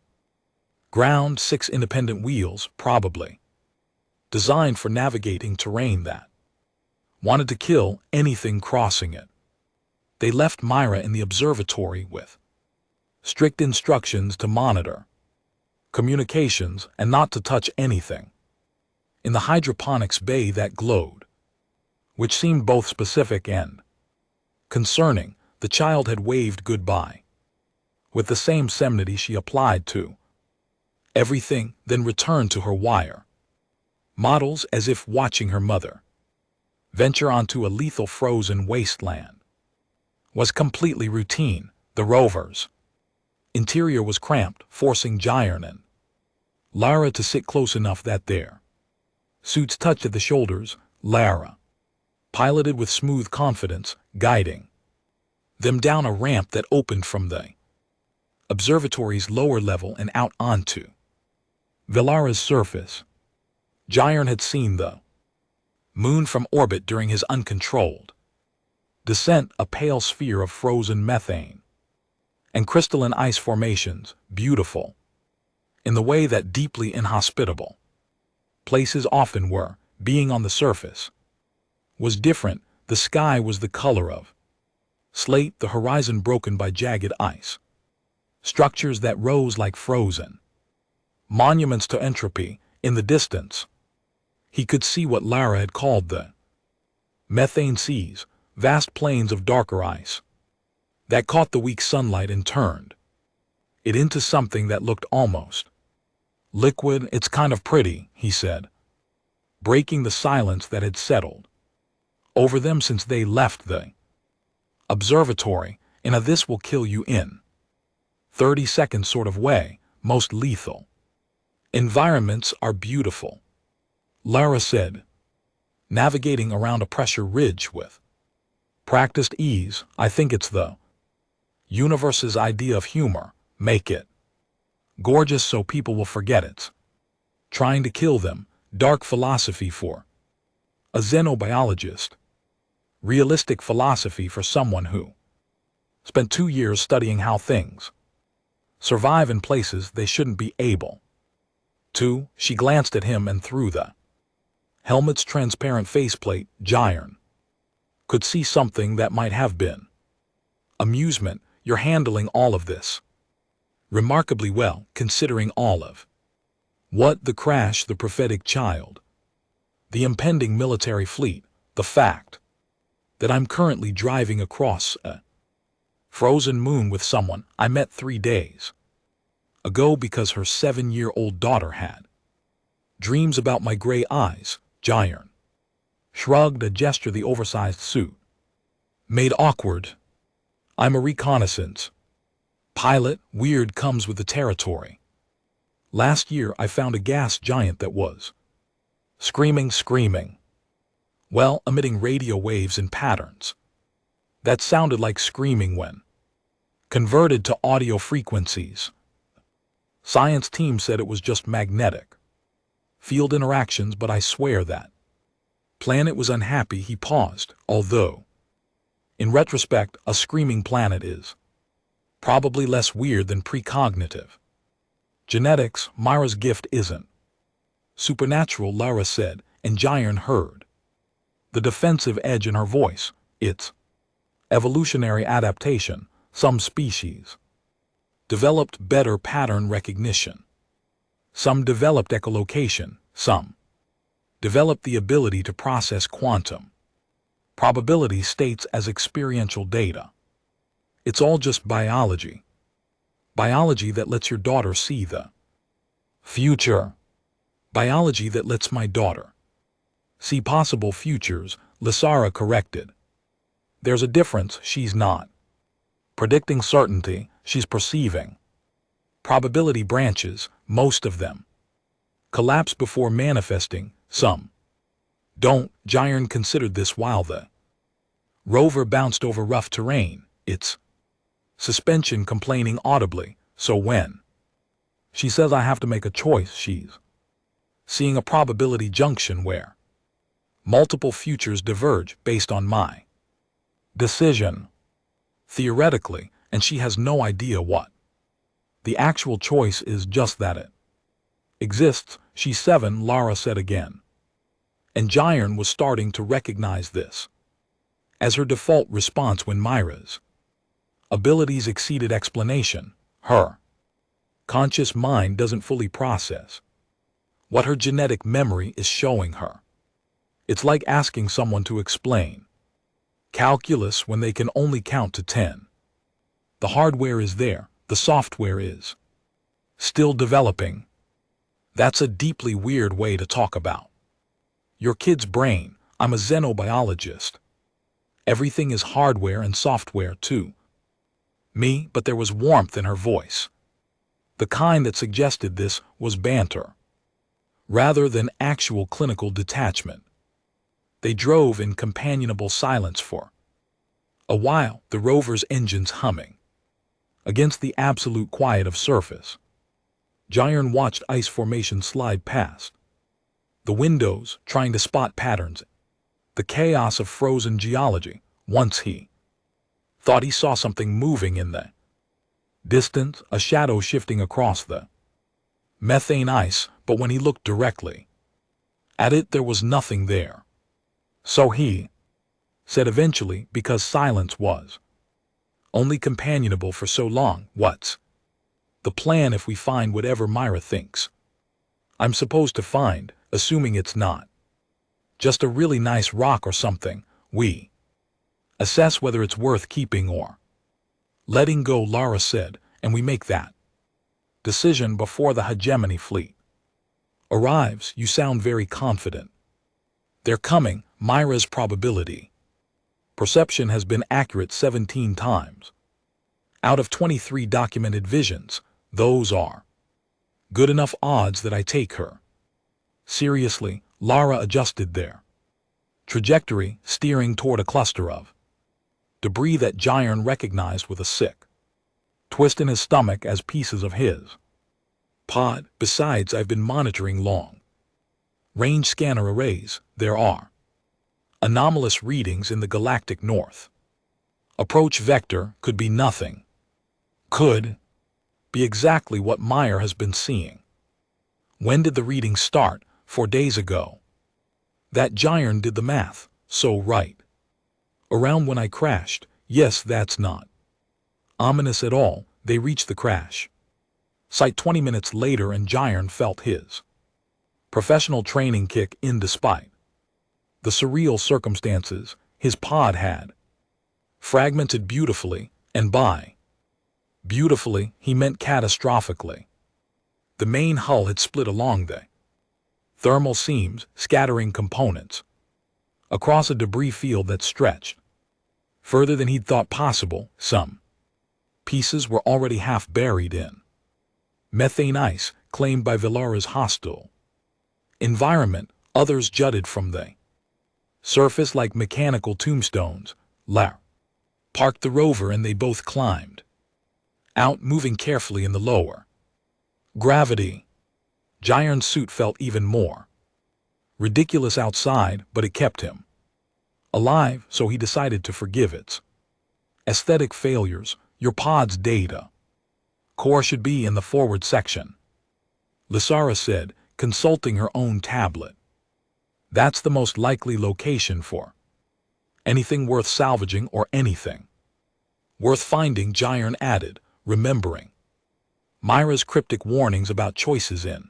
ground. 6 independent wheels, probably designed for navigating terrain that wanted to kill anything crossing it. They left Myra in the observatory with strict instructions to monitor communications and not to touch anything in the hydroponics bay that glowed, which seemed both specific and concerning. The child had waved goodbye, with the same solemnity she applied to everything, then returned to her wire models as if watching her mother venture onto a lethal frozen wasteland. Was completely routine. The rover's interior was cramped, forcing Jairn and Lara to sit close enough that their suits touched at the shoulders. Lara piloted with smooth confidence, guiding them down a ramp that opened from the observatory's lower level and out onto Velara's surface. Jairn had seen the moon from orbit during his uncontrolled descent, a pale sphere of frozen methane and crystalline ice formations, beautiful in the way that deeply inhospitable places often were. Being on the surface was different. The sky was the color of slate, the horizon broken by jagged ice, structures that rose like frozen monuments to entropy. In the distance, he could see what Lara had called the methane seas, vast plains of darker ice that caught the weak sunlight and turned it into something that looked almost liquid. It's kind of pretty, he said, breaking the silence that had settled over them since they left the observatory, in a this will kill you in 30 seconds sort of way. Most lethal environments are beautiful, Lara said, navigating around a pressure ridge with practiced ease. I think it's the universe's idea of humor. Make it gorgeous so people will forget it's trying to kill them. Dark philosophy for a xenobiologist. Realistic philosophy for someone who spent 2 years studying how things survive in places they shouldn't be able to. She glanced at him, and through the helmet's transparent faceplate, Jairn could see something that might have been amusement. You're handling all of this remarkably well, considering all of what the crash, the prophetic child, the impending military fleet, the fact that I'm currently driving across a frozen moon with someone I met 3 days ago because her 7-year-old daughter had dreams about my gray eyes. Jairn shrugged, a gesture the oversized suit made awkward. I'm a reconnaissance pilot. Weird comes with the territory. Last year I found a gas giant that was screaming, well, emitting radio waves in patterns that sounded like screaming when converted to audio frequencies. Science team said it was just magnetic field interactions, but I swear that planet was unhappy. He paused, although in retrospect a screaming planet is probably less weird than precognitive genetics. Myra's gift isn't supernatural, Lara said, and Jairn heard the defensive edge in her voice. It's evolutionary adaptation. Some species developed better pattern recognition. Some developed echolocation. Some developed the ability to process quantum probability states as experiential data. It's all just biology. Biology that lets your daughter see the future. Biology that lets my daughter see possible futures, Lysara corrected. There's a difference. She's not predicting certainty, she's perceiving probability branches. Most of them collapse before manifesting, some don't. Jairn considered this while the rover bounced over rough terrain, its suspension complaining audibly. So when she says I have to make a choice, she's seeing a probability junction where multiple futures diverge based on my decision, theoretically, and she has no idea what the actual choice is, just that it exists. She's 7, Lara said again. And Jairn was starting to recognize this as her default response when Myra's abilities exceeded explanation. Her conscious mind doesn't fully process what her genetic memory is showing her. It's like asking someone to explain Calculus when they can only count to 10. The hardware is there, the software is still developing. That's a deeply weird way to talk about your kid's brain. I'm a xenobiologist. Everything is hardware and software too. Me, but there was warmth in her voice. The kind that suggested this was banter, rather than actual clinical detachment. They drove in companionable silence for a while, the rover's engines humming against the absolute quiet of surface. Jyrn watched ice formation slide past the windows, trying to spot patterns. The chaos of frozen geology. Once he thought he saw something moving in the distance, a shadow shifting across the methane ice, but when he looked directly at it, there was nothing there. So he said eventually, because silence was only companionable for so long, what's the plan if we find whatever Myra thinks I'm supposed to find, assuming it's not just a really nice rock or something? We assess whether it's worth keeping or letting go, Lara said, and we make that decision before the hegemony fleet arrives. You sound very confident. They're coming. Myra's probability perception has been accurate 17 times out of 23 documented visions. Those are good enough odds that I take her seriously. Lara adjusted their trajectory, steering toward a cluster of debris that Jyrn recognized with a sick twist in his stomach as pieces of his pod. Besides, I've been monitoring long-range scanner arrays. There are anomalous readings in the galactic north. Approach vector could be nothing. Could be exactly what Meyer has been seeing. When did the readings start? 4 days ago. That Jyrn did the math. So right around when I crashed. Yes, that's not ominous at all. They reached the crash site 20 minutes later, and Jyrn felt his professional training kick in despite the surreal circumstances. His pod had fragmented beautifully, and by beautifully he meant catastrophically. The main hull had split along the thermal seams, scattering components across a debris field that stretched further than he'd thought possible. Some pieces were already half buried in methane ice claimed by Villara's hostile environment. Others jutted from the surface like mechanical tombstones. Lar parked the rover and they both climbed out, moving carefully in the lower gravity. Jyrn's suit felt even more ridiculous outside, but it kept him alive, so he decided to forgive its aesthetic failures. Your pod's data core should be in the forward section, Lysara said, consulting her own tablet. That's the most likely location for anything worth salvaging or anything worth finding, Jyrn added, remembering Myra's cryptic warnings about choices in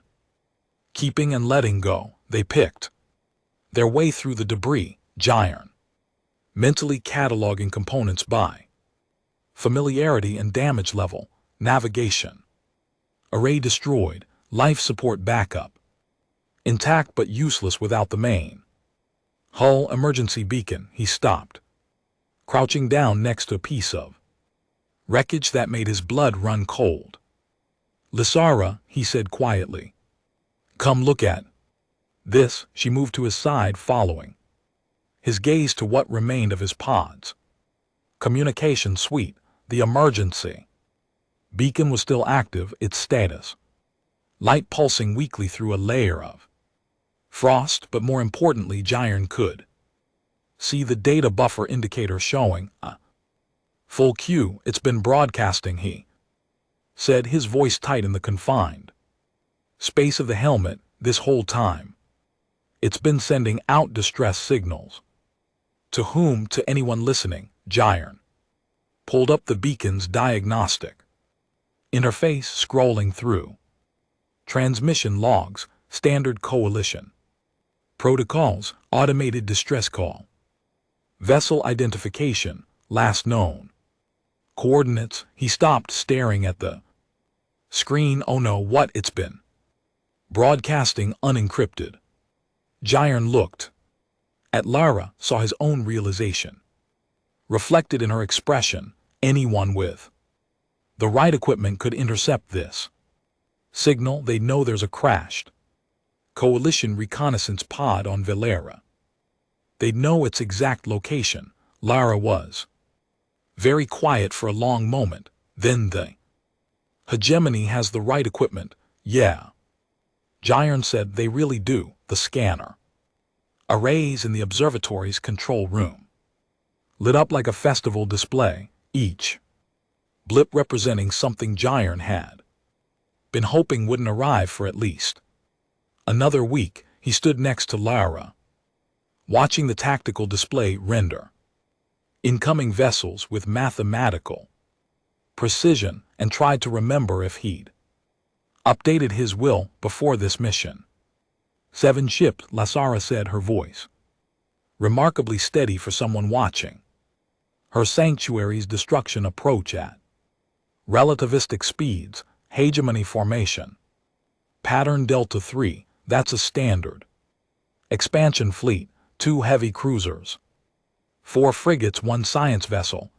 keeping and letting go. They picked their way through the debris, Jyrn mentally cataloging components by familiarity and damage level. Navigation array destroyed, life support backup intact but useless without the main hull. Emergency beacon. He stopped, crouching down next to a piece of wreckage that made his blood run cold. Lysara, he said quietly, come look at this. She moved to his side, following his gaze to what remained of his pod's communication suite. The emergency beacon was still active, its status light pulsing weakly through a layer of frost, but more importantly, Jyrn could see the data buffer indicator showing a full queue. It's been broadcasting, he said, his voice tight in the confined space of the helmet this whole time. It's been sending out distress signals. To whom? To anyone listening. Jyrn pulled up the beacon's diagnostic interface, scrolling through transmission logs, standard coalition protocols, automated distress call Vessel identification, last known. Coordinates, he stopped staring at the screen. Oh no, what it's been. Broadcasting unencrypted. Jyrn looked at Lara, saw his own realization. Reflected in her expression, anyone with the right equipment could intercept this signal. They'd know there's a crashed Coalition reconnaissance pod on Valera. They'd know its exact location. Lara was very quiet for a long moment. Then the hegemony has the right equipment. Yeah. Jyrn said they really do. The scanner arrays in the observatory's control room lit up like a festival display, each blip representing something Jyrn had been hoping wouldn't arrive for at least another week. He stood next to Lara, watching the tactical display render incoming vessels with mathematical precision, and tried to remember if he'd updated his will before this mission. 7 ships, Lasara said, her voice remarkably steady for someone watching her sanctuary's destruction approach at relativistic speeds. Hegemony formation. Pattern Delta 3, that's a standard expansion fleet. 2 heavy cruisers, 4 frigates, 1 science vessel.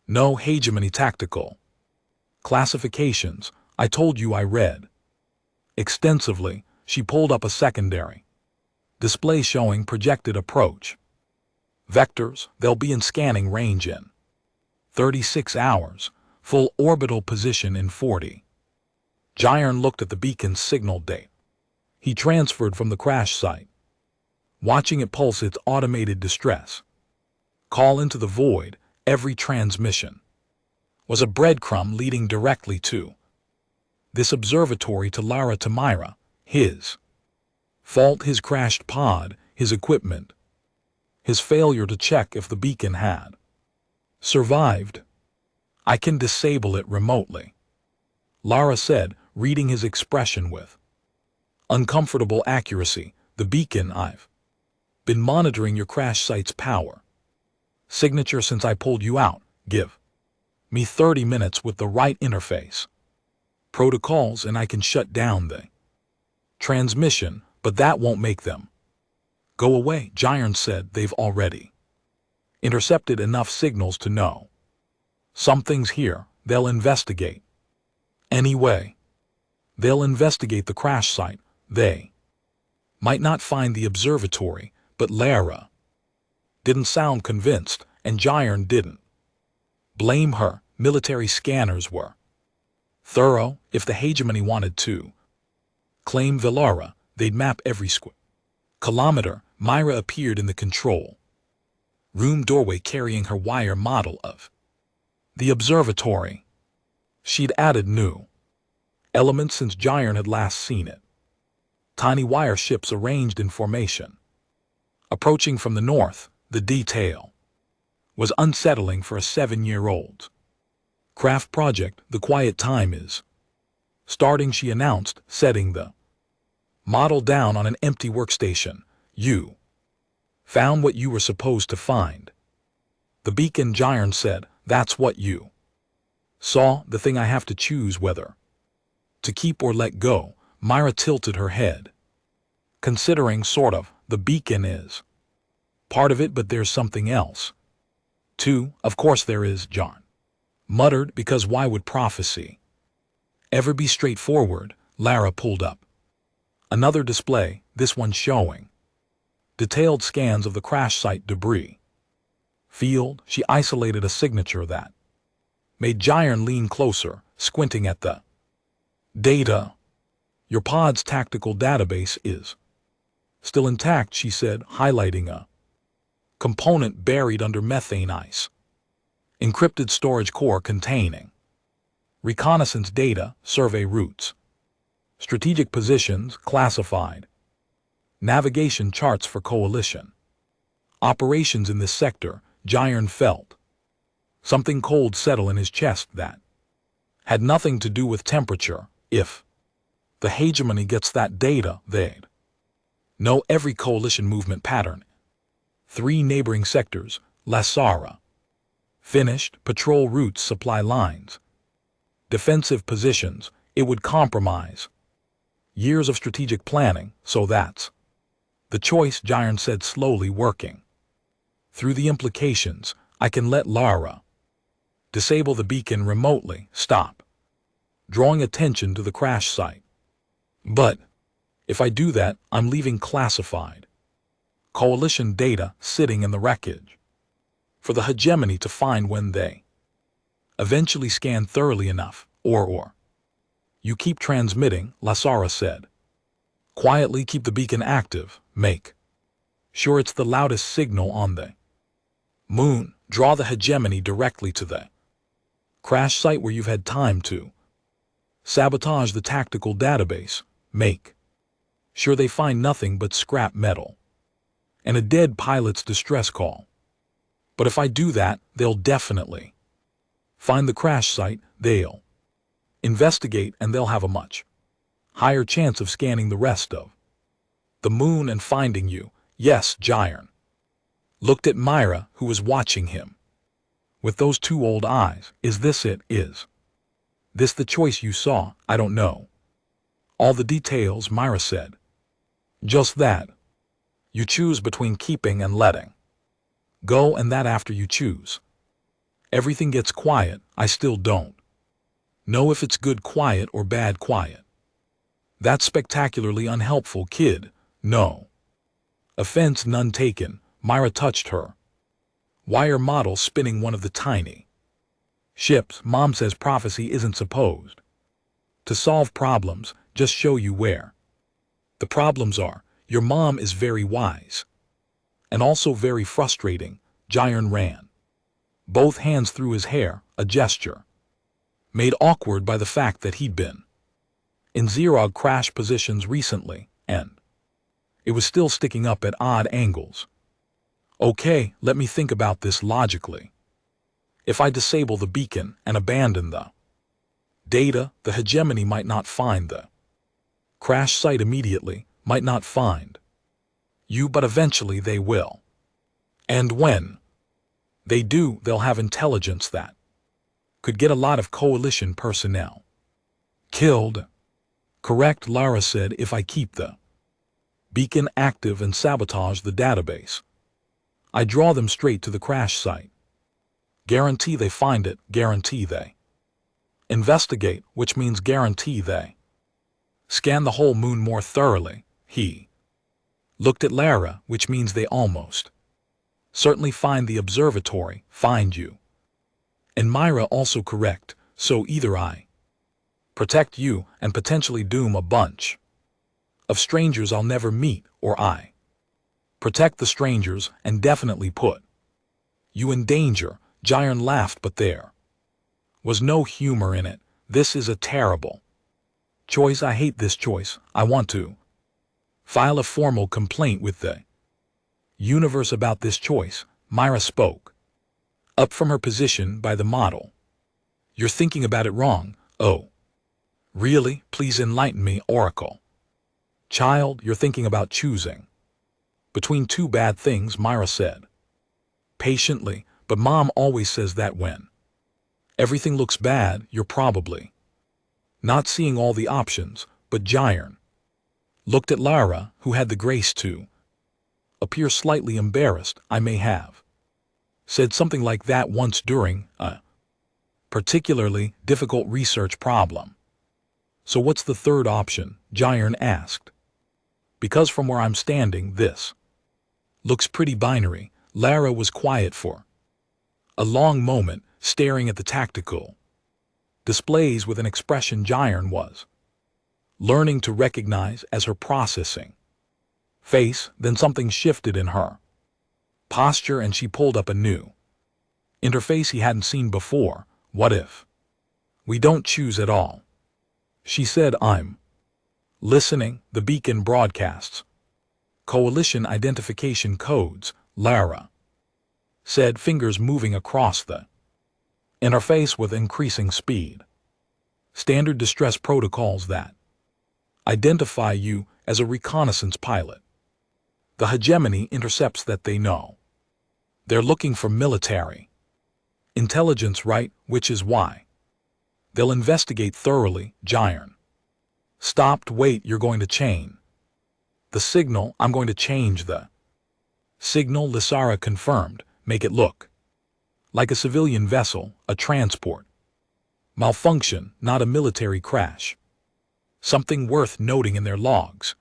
No hegemony tactical classifications. I told you I read extensively. She pulled up a secondary display showing projected approach vectors. They'll be in scanning range in 36 hours, full orbital position in 40. Jyrn looked at the beacon's signal date. He transferred from the crash site, watching it pulse its automated distress call into the void. Every transmission was a breadcrumb leading directly to this observatory, to Lara, to Myra. His fault, his crashed pod, his equipment, his failure to check if the beacon had survived. I can disable it remotely, Lara said, reading his expression with uncomfortable accuracy. The beacon, I've been monitoring your crash site's power signature since I pulled you out. Give me 30 minutes with the right interface protocols and I can shut down the transmission, but that won't make them go away, Jyrn said. They've already intercepted enough signals to know something's here. They'll investigate. Anyway, they'll investigate the crash site. They might not find the observatory, but Lara didn't sound convinced, and Jyrn didn't blame her. Military scanners were thorough. If the hegemony wanted to claim Valera, they'd map every square kilometer. Myra appeared in the control room doorway carrying her wire model of the observatory. She'd added new elements since Jyrn had last seen it. Tiny wire ships arranged in formation, approaching from the north. The detail was unsettling for a 7-year-old craft project. The quiet time is starting, she announced, setting the model down on an empty workstation. You found what you were supposed to find. The beacon, Jyrn said. That's what you saw. The thing I have to choose whether to keep or let go. Myra tilted her head, considering. Sort of. The beacon is part of it, but there's something else too. Of course there is, Jyrn muttered, because why would prophecy ever be straightforward? Lara pulled up another display, this one showing detailed scans of the crash site debris field. She isolated a signature that made Jyrn lean closer, squinting at the data. Your pod's tactical database is still intact, she said, highlighting a component buried under methane ice. Encrypted storage core containing reconnaissance data, survey routes, strategic positions classified, navigation charts for coalition operations in this sector. Jyrn felt something cold settle in his chest that had nothing to do with temperature. If the hegemony gets that data, they'd know every coalition movement pattern 3 neighboring sectors, Lasara. Finished, patrol routes, supply lines. Defensive positions, it would compromise. Years of strategic planning, so that's the choice, Giron said slowly, working through the implications. I can let Lara disable the beacon remotely, stop drawing attention to the crash site. But if I do that, I'm leaving classified coalition data sitting in the wreckage for the hegemony to find when they eventually scan thoroughly enough, or you keep transmitting, Lasara said. Quietly keep the beacon active, make sure it's the loudest signal on the moon, draw the hegemony directly to the crash site where you've had time to sabotage the tactical database, make sure they find nothing but scrap metal and a dead pilot's distress call. But if I do that, they'll definitely find the crash site, they'll investigate, and they'll have a much higher chance of scanning the rest of the moon and finding you. Yes, Giron looked at Myra, who was watching him with those 2 old eyes. Is this it? Is this the choice you saw? I don't know all the details, Myra said. Just that. You choose between keeping and letting go, and that after you choose, everything gets quiet. I still don't know if it's good quiet or bad quiet. That's spectacularly unhelpful, kid. No offense, none taken. Myra touched her wire model, spinning one of the tiny ships. Mom says prophecy isn't supposed to solve problems, just show you where the problems are. Your mom is very wise and also very frustrating. Giron ran both hands through his hair, a gesture made awkward by the fact that he'd been in Zerog crash positions recently, and it was still sticking up at odd angles. Okay, let me think about this logically. If I disable the beacon and abandon the data, the hegemony might not find the crash site immediately, might not find you, but eventually they will. And when they do, they'll have intelligence that could get a lot of coalition personnel killed. Correct, Lara said. If I keep the beacon active and sabotage the database, I draw them straight to the crash site. Guarantee they find it, guarantee they investigate, which means guarantee they scan the whole moon more thoroughly. He looked at Lara, which means they almost certainly find the observatory, find you. And Myra also correct, so either I protect you and potentially doom a bunch of strangers I'll never meet, or I protect the strangers and definitely put you in danger. Giron laughed, but there was no humor in it. This is a terrible choice. I hate this choice. I want to file a formal complaint with the universe about this choice. Myra spoke up from her position by the model. You're thinking about it wrong. Oh, really? Please enlighten me, Oracle. Child, you're thinking about choosing between 2 bad things, Myra said patiently, but Mom always says that when everything looks bad, you're probably not seeing all the options. But Giron looked at Lara, who had the grace to appear slightly embarrassed. I may have said something like that once during a particularly difficult research problem. So what's the third option? Giron asked. Because from where I'm standing, this looks pretty binary. Lara was quiet for a long moment, staring at the tactical displays with an expression Giron was learning to recognize as her processing face. Then something shifted in her posture and she pulled up a new interface he hadn't seen before. What if we don't choose at all? She said. I'm listening. The beacon broadcasts coalition identification codes, Lara said, fingers moving across the interface with increasing speed. Standard distress protocols that identify you as a reconnaissance pilot. The hegemony intercepts that they know They're looking for military intelligence, right? Which is why they'll investigate thoroughly. Gyron stopped. Wait, you're going to chain the signal? I'm going to change the signal, Lysara confirmed. Make it look like a civilian vessel, a transport malfunction, not a military crash. Something worth noting in their logs,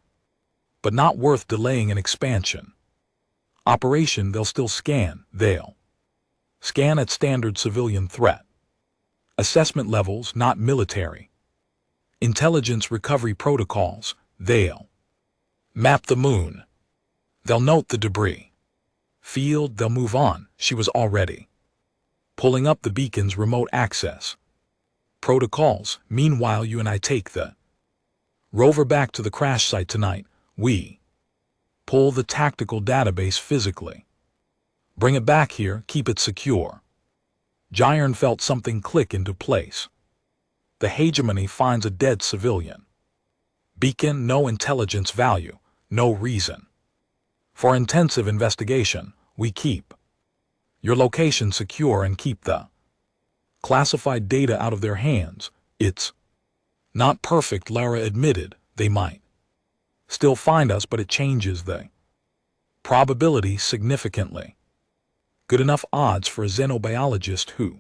but not worth delaying an expansion operation. They'll still scan. They'll scan at standard civilian threat assessment levels, not military intelligence recovery protocols. They'll map the moon. They'll note the debris field. They'll move on. She was already pulling up the beacon's remote access protocols. Meanwhile, you and I take the rover back to the crash site tonight. We pull the tactical database physically. Bring it back here, keep it secure. Gyron felt something click into place. The hegemony finds a dead civilian beacon, no intelligence value, no reason for intensive investigation. We keep your location secure and keep the classified data out of their hands. It's not perfect, Lara admitted. They might still find us, but it changes the probability significantly. Good enough odds for a xenobiologist who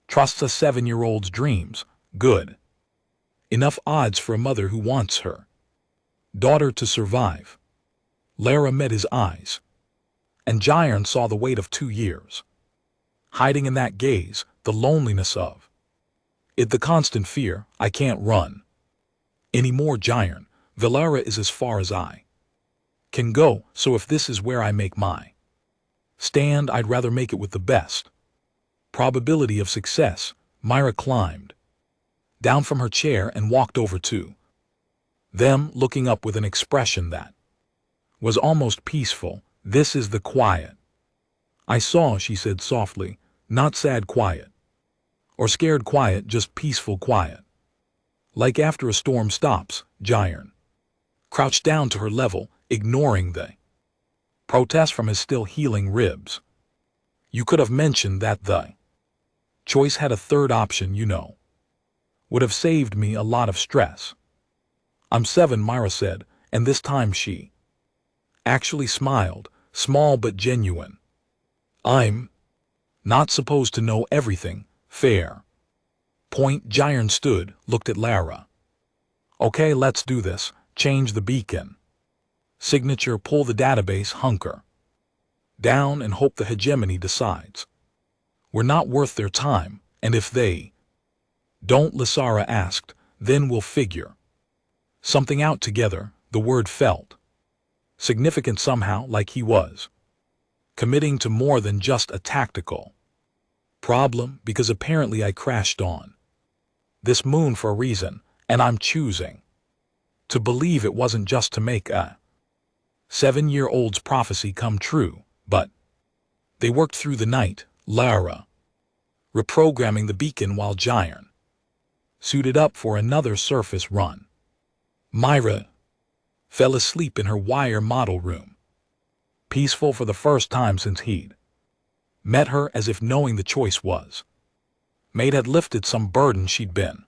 trusts a 7-year-old's dreams. Good enough odds for a mother who wants her daughter to survive. Lara met his eyes, and Gyron saw the weight of 2 years hiding in that gaze, the loneliness of it, the constant fear. I can't run anymore, Gyron. Valara is as far as I can go, so if this is where I make my stand, I'd rather make it with the best probability of success. Myra climbed down from her chair and walked over to them, looking up with an expression that was almost peaceful. This is the quiet I saw, she said softly. Not sad quiet or scared quiet, just peaceful quiet. Like after a storm stops. Gyron crouched down to her level, ignoring the protest from his still healing ribs. You could have mentioned that the choice had a third option, you know. Would have saved me a lot of stress. I'm 7, Myra said, and this time she actually smiled, small but genuine. I'm not supposed to know everything. Fair point. Gyron stood, looked at Lara. Okay, let's do this. Change the beacon signature, pull the database, hunker down, and hope the hegemony decides we're not worth their time. And if they don't, Lysara asked, then we'll figure something out together. The word felt significant somehow, like he was committing to more than just a tactical problem, because apparently I crashed on this moon for a reason, and I'm choosing to believe it wasn't just to make a 7-year-old's prophecy come true, but they worked through the night, Lara reprogramming the beacon while Gyron suited up for another surface run. Myra fell asleep in her wire model room, peaceful for the first time since he'd met her, as if knowing the choice was made had lifted some burden she'd been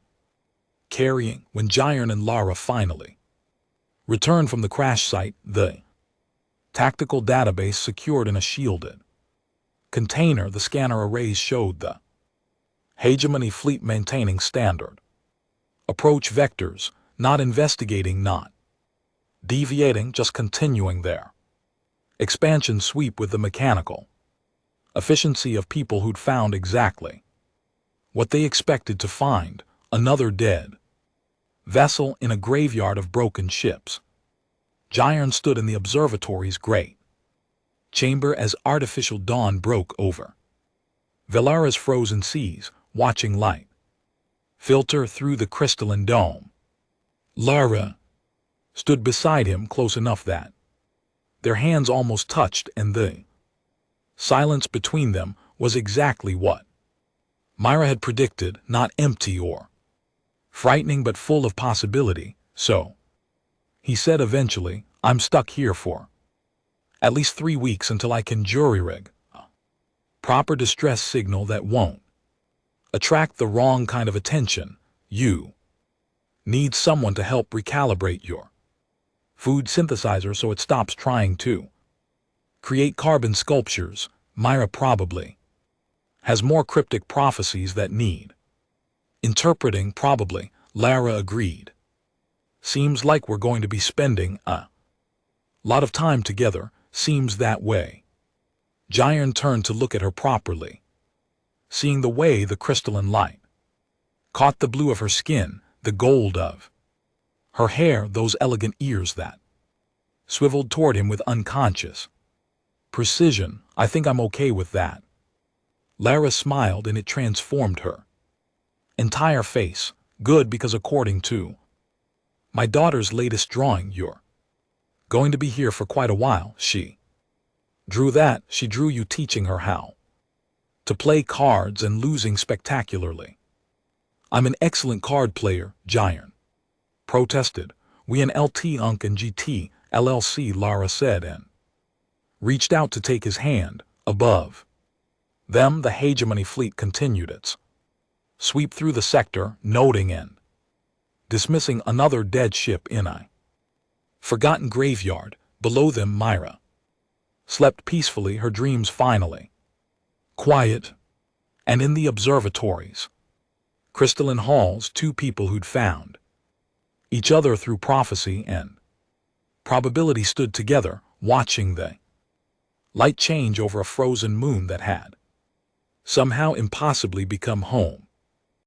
carrying. When Gyron and Lara finally returned from the crash site, the tactical database secured in a shielded container, the scanner arrays showed the hegemony fleet maintaining standard approach vectors, not investigating, not deviating, just continuing their expansion sweep with the mechanical efficiency of people who'd found exactly what they expected to find: another dead vessel in a graveyard of broken ships. Gyron stood in the observatory's great chamber as artificial dawn broke over Valara's frozen seas, watching light filter through the crystalline dome. Lara stood beside him, close enough that their hands almost touched, and the silence between them was exactly what Myra had predicted, not empty or frightening, but full of possibility. So, he said eventually, I'm stuck here for at least 3 weeks until I can jury-rig a Proper distress signal that won't attract the wrong kind of attention. You need someone to help recalibrate your food synthesizer so it stops trying to create carbon sculptures. Myra probably has more cryptic prophecies that need interpreting. Probably, Lara agreed. Seems like we're going to be spending a lot of time together. Seems that way. Jiren turned to look at her properly, seeing the way the crystalline light caught the blue of her skin, the gold of her hair, those elegant ears that swiveled toward him with unconscious precision. I think I'm okay with that. Lara smiled and it transformed her entire face. Good, because according to my daughter's latest drawing, you're going to be here for quite a while. She drew that. She drew you teaching her how to play cards and losing spectacularly. I'm an excellent card player, Jiren protested. We an LT Unc and GT LLC, Lara said, and reached out to take his hand. Above them, the hegemony fleet continued its sweep through the sector, noting and dismissing another dead ship in a forgotten graveyard. Below them, Myra slept peacefully, her dreams finally quiet. And in the observatories, crystalline halls, two people who'd found each other through prophecy and probability stood together, watching the light change over a frozen moon that had somehow impossibly become home.